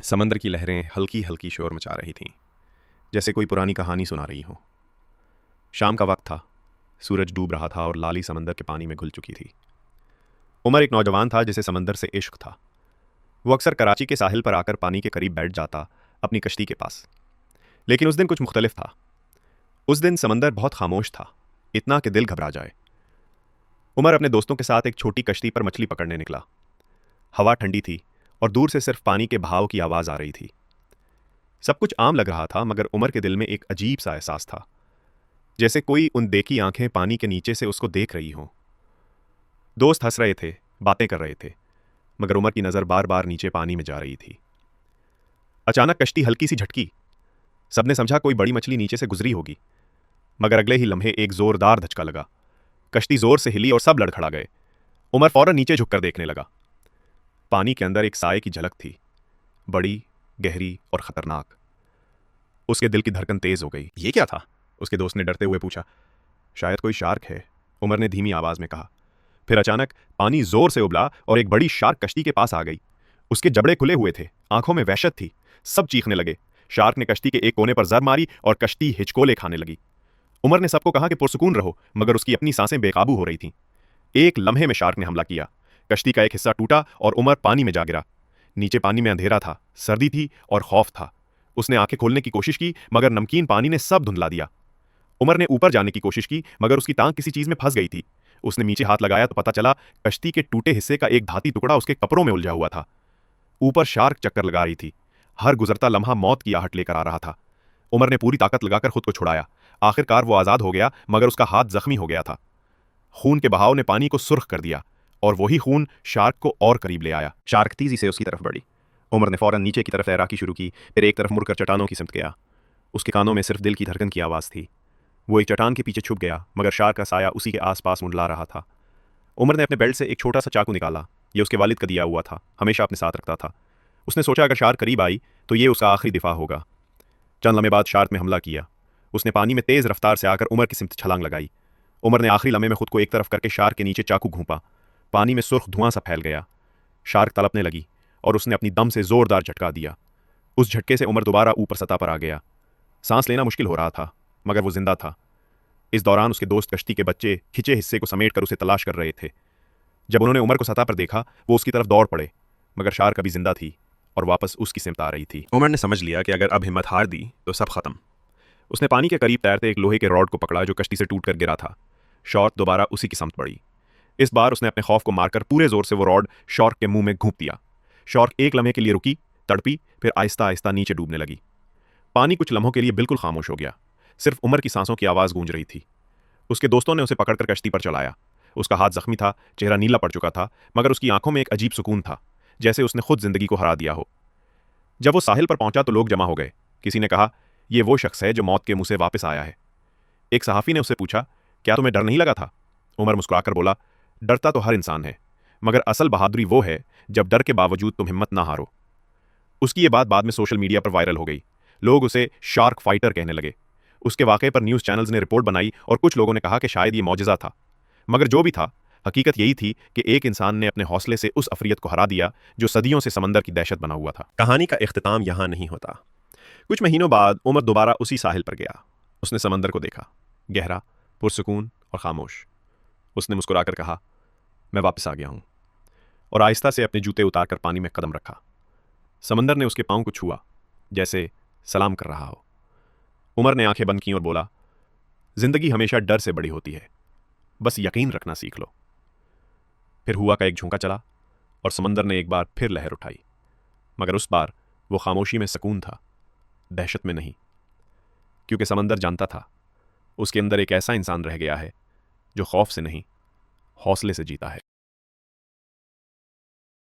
समंदर की लहरें हल्की हल्की शोर मचा रही थीं, जैसे कोई पुरानी कहानी सुना रही हो। शाम का वक्त था, सूरज डूब रहा था और लाली समंदर के पानी में घुल चुकी थी। उमर एक नौजवान था जिसे समंदर से इश्क था। वो अक्सर कराची के साहिल पर आकर पानी के करीब बैठ जाता, अपनी कश्ती के पास। लेकिन उस दिन कुछ मुख्तलिफ था। उस दिन समंदर बहुत खामोश था, इतना कि दिल घबरा जाए। उमर अपने दोस्तों के साथ एक छोटी कश्ती पर मछली पकड़ने निकला। हवा ठंडी थी और दूर से सिर्फ पानी के बहाव की आवाज आ रही थी। सब कुछ आम लग रहा था, मगर उमर के दिल में एक अजीब सा एहसास था, जैसे कोई उन देखी आंखें पानी के नीचे से उसको देख रही हों। दोस्त हंस रहे थे, बातें कर रहे थे, मगर उमर की नजर बार बार नीचे पानी में जा रही थी। अचानक कश्ती हल्की सी झटकी। सबने समझा कोई बड़ी मछली नीचे से गुजरी होगी, मगर अगले ही लम्हे एक जोरदार धचका लगा। कश्ती जोर से हिली और सब लड़खड़ा गए। उमर फौरन नीचे झुककर देखने लगा। पानी के अंदर एक साए की झलक थी, बड़ी, गहरी और खतरनाक। उसके दिल की धड़कन तेज हो गई। ये क्या था? उसके दोस्त ने डरते हुए पूछा। शायद कोई शार्क है, उमर ने धीमी आवाज में कहा। फिर अचानक पानी जोर से उबला और एक बड़ी शार्क कश्ती के पास आ गई। उसके जबड़े खुले हुए थे, आंखों में वहशत थी। सब चीखने लगे। शार्क ने कश्ती के एक कोने पर जर मारी और कश्ती हिचकोले खाने लगी। उमर ने सबको कहा कि पुरसुकून रहो, मगर उसकी अपनी सांसें बेकाबू हो रही थीं। एक लम्हे में शार्क ने हमला किया। कश्ती का एक हिस्सा टूटा और उमर पानी में जा गिरा। नीचे पानी में अंधेरा था, सर्दी थी और खौफ था। उसने आंखें खोलने की कोशिश की, मगर नमकीन पानी ने सब धुंधला दिया। उमर ने ऊपर जाने की कोशिश की, मगर उसकी टांग किसी चीज में फंस गई थी। उसने नीचे हाथ लगाया तो पता चला कश्ती के टूटे हिस्से का एक धाती टुकड़ा उसके कपड़ों में उलझा हुआ था। ऊपर शार्क चक्कर लगा रही थी। हर गुजरता लम्हा मौत की आहट लेकर आ रहा था। उमर ने पूरी ताकत लगाकर खुद को छुड़ाया। आखिरकार वो आजाद हो गया, मगर उसका हाथ जख्मी हो गया था। खून के बहाव ने पानी को सुर्ख कर दिया और वही खून शार्क को और करीब ले आया। शार्क तेजी से उसकी तरफ बढ़ी। उमर ने फौरन नीचे की तरफ तैराकी शुरू की, फिर एक तरफ मुड़कर चट्टानों की सिमत गया। उसके कानों में सिर्फ दिल की धड़कन की आवाज़ थी। वो एक चट्टान के पीछे छुप गया, मगर शार्क का साया उसी के आसपास मुंडला रहा था। उमर ने अपने बेल्ट से एक छोटा सा चाकू निकाला। ये उसके वालिद का दिया हुआ था, हमेशा अपने साथ रखता था। उसने सोचा अगर शार्क करीब आई तो ये उसका आखिरी दिफा होगा। चंद लम्हे बाद शार्क ने हमला किया। उसने पानी में तेज रफ्तार से आकर उमर की सिमत छलांग लगाई। उमर ने आखिरी लम्हे में खुद को एक तरफ करके शार्क के नीचे चाकू घूंपा। पानी में सुर्ख धुआं सा फैल गया। शार्क तड़पने लगी और उसने अपनी दम से जोरदार झटका दिया। उस झटके से उमर दोबारा ऊपर सतह पर आ गया। सांस लेना मुश्किल हो रहा था, मगर वो जिंदा था। इस दौरान उसके दोस्त कश्ती के बच्चे खिंचे हिस्से को समेट कर उसे तलाश कर रहे थे। जब उन्होंने उमर को सतह पर देखा, वो उसकी तरफ दौड़ पड़े, मगर शार्क अभी जिंदा थी और वापस उसकी सिमत आ रही थी। उमर ने समझ लिया कि अगर अब हिम्मत हार दी तो सब खत्म। उसने पानी के करीब तैरते एक लोहे के रॉड को पकड़ा जो कश्ती से टूटकर गिरा था। शार्क दोबारा उसी की समत पड़ी। इस बार उसने अपने खौफ को मारकर पूरे जोर से वो रॉड शार्क के मुंह में घूंप दिया। शार्क एक लम्हे के लिए रुकी, तड़पी, फिर आहिस्ता आहिस्ता नीचे डूबने लगी। पानी कुछ लम्हों के लिए बिल्कुल खामोश हो गया। सिर्फ उमर की सांसों की आवाज गूंज रही थी। उसके दोस्तों ने उसे पकड़कर कश्ती पर चलाया। उसका हाथ जख्मी था, चेहरा नीला पड़ चुका था, मगर उसकी आंखों में एक अजीब सुकून था, जैसे उसने खुद जिंदगी को हरा दिया हो। जब वो साहिल पर पहुंचा तो लोग जमा हो गए। किसी ने कहा, यह वो शख्स है जो मौत के मुंह से वापस आया है। एक सहाफी ने उससे पूछा, क्या तुम्हें डर नहीं लगा था? उमर मुस्कुराकर बोला, डरता तो हर इंसान है, मगर असल बहादुरी वो है जब डर के बावजूद तुम हिम्मत ना हारो। उसकी ये बात बाद में सोशल मीडिया पर वायरल हो गई। लोग उसे शार्क फाइटर कहने लगे। उसके वाक़े पर न्यूज़ चैनल्स ने रिपोर्ट बनाई और कुछ लोगों ने कहा कि शायद ये मौजज़ा था। मगर जो भी था, हकीकत यही थी कि एक इंसान ने अपने हौसले से उस अफरियत को हरा दिया जो सदियों से समंदर की दहशत बना हुआ था। कहानी का इख्तिताम यहाँ नहीं होता। कुछ महीनों बाद उमर दोबारा उसी साहिल पर गया। उसने समंदर को देखा, गहरा, पुरसुकून और खामोश। उसने मुस्कुराकर कहा, मैं वापस आ गया हूँ, और आहिस्ता से अपने जूते उतारकर पानी में कदम रखा। समंदर ने उसके पाँव को छुआ, जैसे सलाम कर रहा हो। उमर ने आंखें बंद की और बोला, जिंदगी हमेशा डर से बड़ी होती है, बस यकीन रखना सीख लो। फिर हुआ का एक झोंका चला और समंदर ने एक बार फिर लहर उठाई, मगर उस बार वो खामोशी में सुकून था, दहशत में नहीं। क्योंकि समंदर जानता था उसके अंदर एक ऐसा इंसान रह गया है जो खौफ से नहीं, हौसले से जीता है।